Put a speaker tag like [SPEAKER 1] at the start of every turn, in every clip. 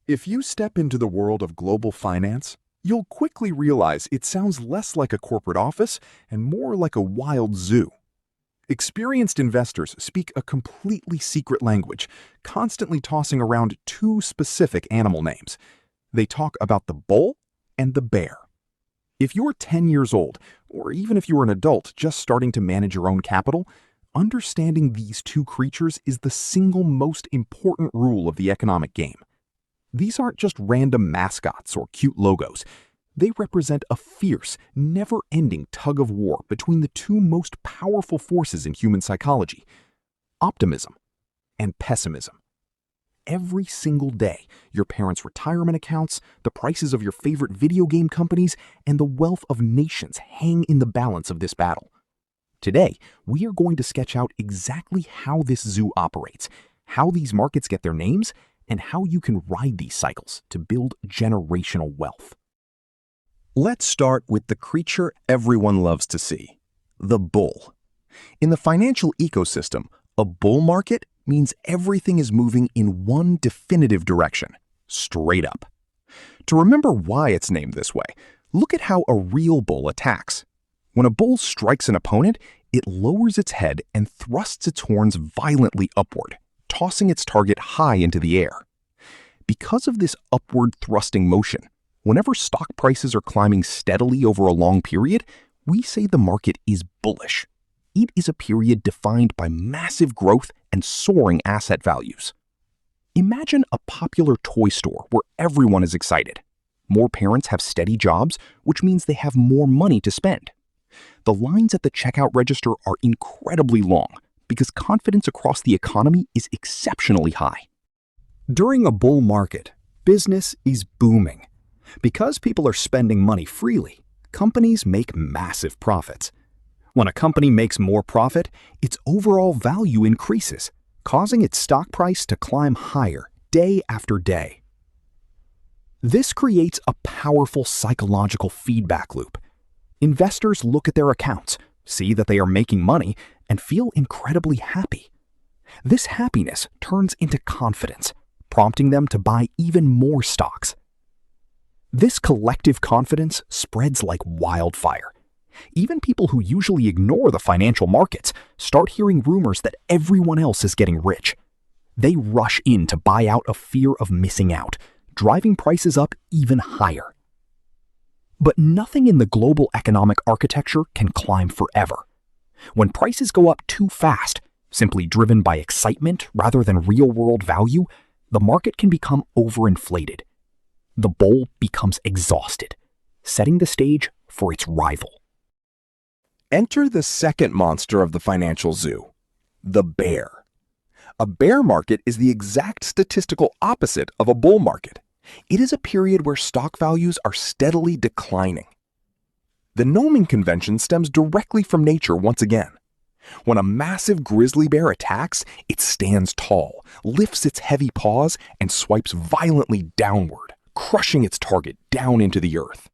[SPEAKER 1] If you step into the world of global finance, you'll quickly realize it sounds less like a corporate office and more like a wild zoo. Experienced investors speak a completely secret language, constantly tossing around two specific animal names. They talk about the bull and the bear. If you're 10 years old, or even if you're an adult just starting to manage your own capital, understanding these two creatures is the single most important rule of the economic game. These aren't just random mascots or cute logos. They represent a fierce, never-ending tug-of-war between the two most powerful forces in human psychology, optimism and pessimism. Every single day, your parents' retirement accounts, the prices of your favorite video game companies, and the wealth of nations hang in the balance of this battle. Today, we are going to sketch out exactly how this zoo operates, how these markets get their names, and how you can ride these cycles to build generational wealth.
[SPEAKER 2] Let's start with the creature everyone loves to see, the bull. In the financial ecosystem, a bull market means everything is moving in one definitive direction, straight up. To remember why it's named this way, look at how a real bull attacks. When a bull strikes an opponent, it lowers its head and thrusts its horns violently upward, tossing its target high into the air. Because of this upward thrusting motion, whenever stock prices are climbing steadily over a long period, we say the market is bullish. It is a period defined by massive growth and soaring asset values. Imagine a popular toy store where everyone is excited. More parents have steady jobs, which means they have more money to spend. The lines at the checkout register are incredibly long because confidence across the economy is exceptionally high.
[SPEAKER 3] During a bull market, business is booming. Because people are spending money freely, companies make massive profits. When a company makes more profit, its overall value increases, causing its stock price to climb higher day after day. This creates a powerful psychological feedback loop. Investors look at their accounts, see that they are making money, and feel incredibly happy. This happiness turns into confidence, prompting them to buy even more stocks. This collective confidence spreads like wildfire. Even people who usually ignore the financial markets start hearing rumors that everyone else is getting rich. They rush in to buy out of fear of missing out, driving prices up even higher. But nothing in the global economic architecture can climb forever. When prices go up too fast, simply driven by excitement rather than real-world value, the market can become overinflated. The bull becomes exhausted, setting the stage for its rival.
[SPEAKER 2] Enter the second monster of the financial zoo, the bear. A bear market is the exact statistical opposite of a bull market. It is a period where stock values are steadily declining. The naming convention stems directly from nature once again. When a massive grizzly bear attacks, it stands tall, lifts its heavy paws, and swipes violently downward, crushing its target down into the earth.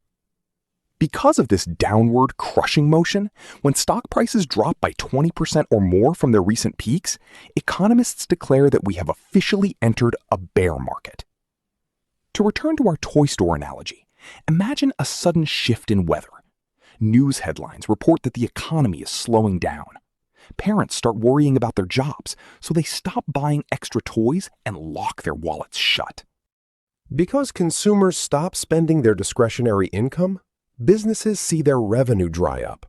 [SPEAKER 2] Because of this downward crushing motion, when stock prices drop by 20% or more from their recent peaks, economists declare that we have officially entered a bear market. To return to our toy store analogy, imagine a sudden shift in weather. News headlines report that the economy is slowing down. Parents start worrying about their jobs, so they stop buying extra toys and lock their wallets shut.
[SPEAKER 4] Because consumers stop spending their discretionary income, businesses see their revenue dry up.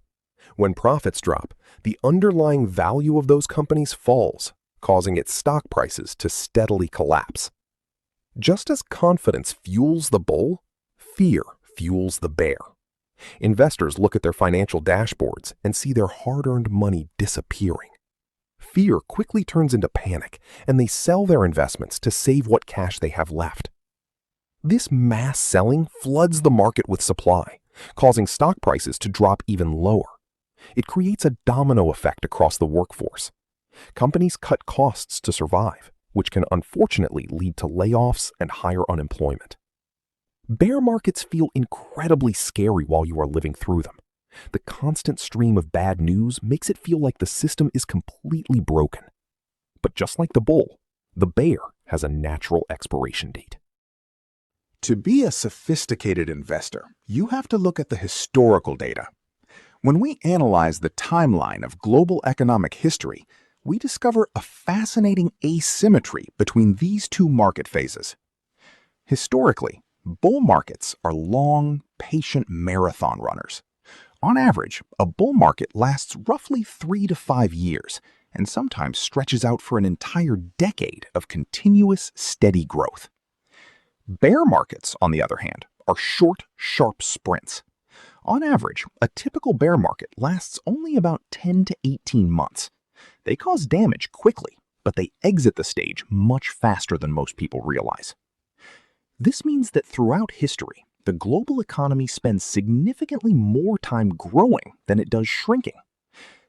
[SPEAKER 4] When profits drop, the underlying value of those companies falls, causing its stock prices to steadily collapse. Just as confidence fuels the bull, fear fuels the bear. Investors look at their financial dashboards and see their hard-earned money disappearing. Fear quickly turns into panic, and they sell their investments to save what cash they have left. This mass selling floods the market with supply, causing stock prices to drop even lower. It creates a domino effect across the workforce. Companies cut costs to survive, which can unfortunately lead to layoffs and higher unemployment. Bear markets feel incredibly scary while you are living through them. The constant stream of bad news makes it feel like the system is completely broken. But just like the bull, the bear has a natural expiration date.
[SPEAKER 1] To be a sophisticated investor, you have to look at the historical data. When we analyze the timeline of global economic history, we discover a fascinating asymmetry between these two market phases. Historically, bull markets are long, patient marathon runners. On average, a bull market lasts roughly 3 to 5 years and sometimes stretches out for an entire decade of continuous, steady growth. Bear markets, on the other hand, are short, sharp sprints. On average, a typical bear market lasts only about 10 to 18 months. They cause damage quickly, but they exit the stage much faster than most people realize. This means that throughout history, the global economy spends significantly more time growing than it does shrinking.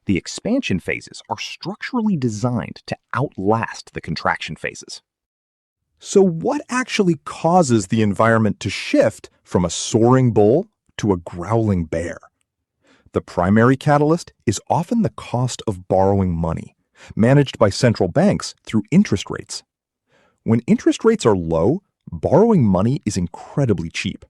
[SPEAKER 1] The expansion phases are structurally designed to outlast the contraction phases.
[SPEAKER 2] So what actually causes the environment to shift from a soaring bull to a growling bear? The primary catalyst is often the cost of borrowing money, managed by central banks through interest rates. When interest rates are low, borrowing money is incredibly cheap.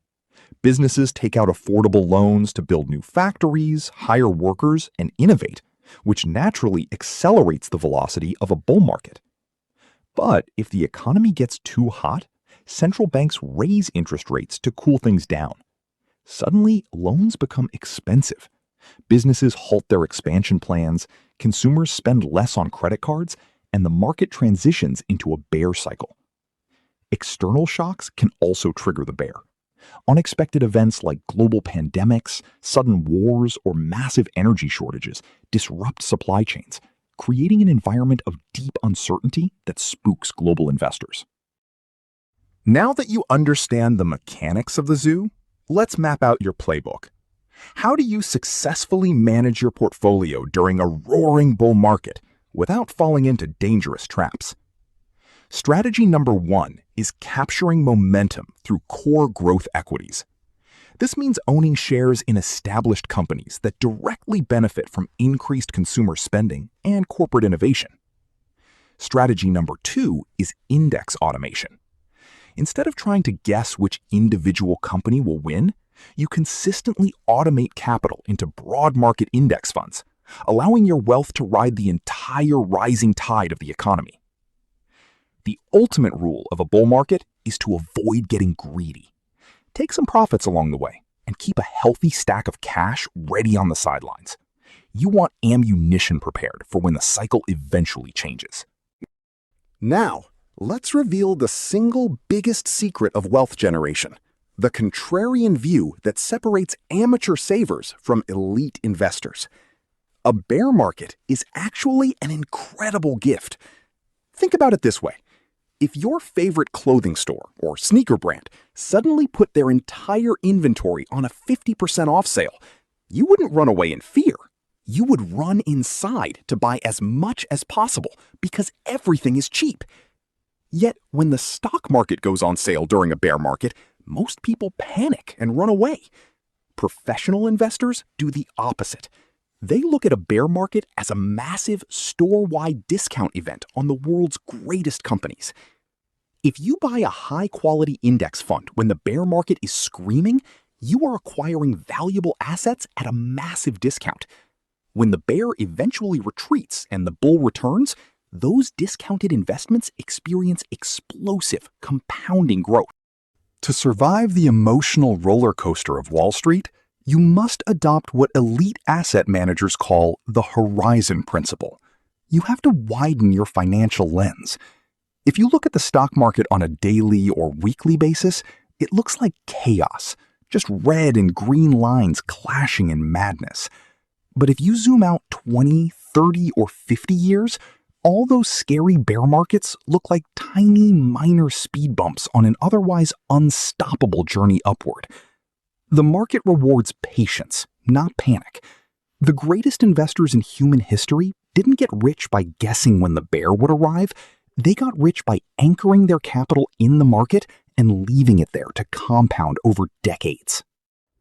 [SPEAKER 2] Businesses take out affordable loans to build new factories, hire workers, and innovate, which naturally accelerates the velocity of a bull market. But if the economy gets too hot, central banks raise interest rates to cool things down. Suddenly, loans become expensive. Businesses halt their expansion plans, consumers spend less on credit cards, and the market transitions into a bear cycle. External shocks can also trigger the bear. Unexpected events like global pandemics, sudden wars, or massive energy shortages disrupt supply chains, creating an environment of deep uncertainty that spooks global investors.
[SPEAKER 1] Now that you understand the mechanics of the zoo, let's map out your playbook. How do you successfully manage your portfolio during a roaring bull market without falling into dangerous traps? Strategy number 1 is capturing momentum through core growth equities. This means owning shares in established companies that directly benefit from increased consumer spending and corporate innovation. Strategy number 2 is index automation. Instead of trying to guess which individual company will win, you consistently automate capital into broad market index funds, allowing your wealth to ride the entire rising tide of the economy. The ultimate rule of a bull market is to avoid getting greedy. Take some profits along the way and keep a healthy stack of cash ready on the sidelines. You want ammunition prepared for when the cycle eventually changes. Now, let's reveal the single biggest secret of wealth generation, the contrarian view that separates amateur savers from elite investors. A bear market is actually an incredible gift. Think about it this way. If your favorite clothing store or sneaker brand suddenly put their entire inventory on a 50% off sale, you wouldn't run away in fear. You would run inside to buy as much as possible because everything is cheap. Yet, when the stock market goes on sale during a bear market, most people panic and run away. Professional investors do the opposite. They look at a bear market as a massive store-wide discount event on the world's greatest companies. If you buy a high-quality index fund when the bear market is screaming, you are acquiring valuable assets at a massive discount. When the bear eventually retreats and the bull returns, those discounted investments experience explosive, compounding growth. To survive the emotional roller coaster of Wall Street, you must adopt what elite asset managers call the horizon principle. You have to widen your financial lens. If you look at the stock market on a daily or weekly basis, it looks like chaos, just red and green lines clashing in madness. But if you zoom out 20, 30, or 50 years, all those scary bear markets look like tiny, minor speed bumps on an otherwise unstoppable journey upward. The market rewards patience, not panic. The greatest investors in human history didn't get rich by guessing when the bear would arrive. They got rich by anchoring their capital in the market and leaving it there to compound over decades.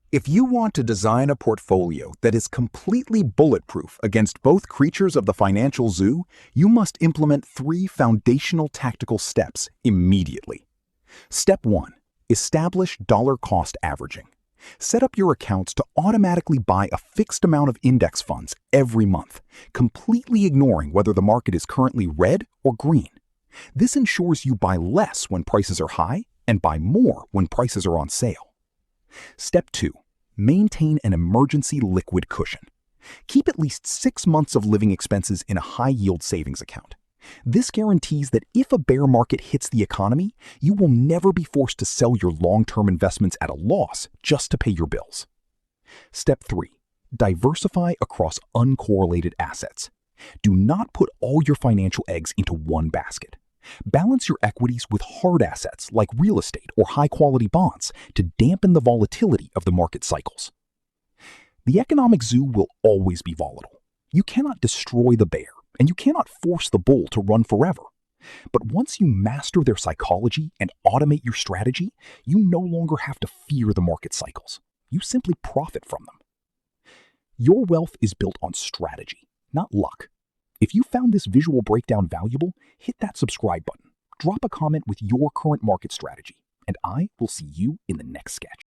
[SPEAKER 1] If you want to design a portfolio that is completely bulletproof against both creatures of the financial zoo, you must implement 3 foundational tactical steps immediately. Step 1.
[SPEAKER 2] Establish dollar cost averaging. Set up your accounts to automatically buy a fixed amount of index funds every month, completely ignoring whether the market is currently red or green. This ensures you buy less when prices are high and buy more when prices are on sale. Step 2. Maintain an emergency liquid cushion. Keep at least 6 months of living expenses in a high-yield savings account. This guarantees that if a bear market hits the economy, you will never be forced to sell your long-term investments at a loss just to pay your bills. Step 3. Diversify across uncorrelated assets. Do not put all your financial eggs into one basket. Balance your equities with hard assets like real estate or high-quality bonds to dampen the volatility of the market cycles. The economic zoo will always be volatile. You cannot destroy the bear, and you cannot force the bull to run forever. But once you master their psychology and automate your strategy, you no longer have to fear the market cycles. You simply profit from them. Your wealth is built on strategy, not luck. If you found this visual breakdown valuable, hit that subscribe button, drop a comment with your current market strategy, and I will see you in the next sketch.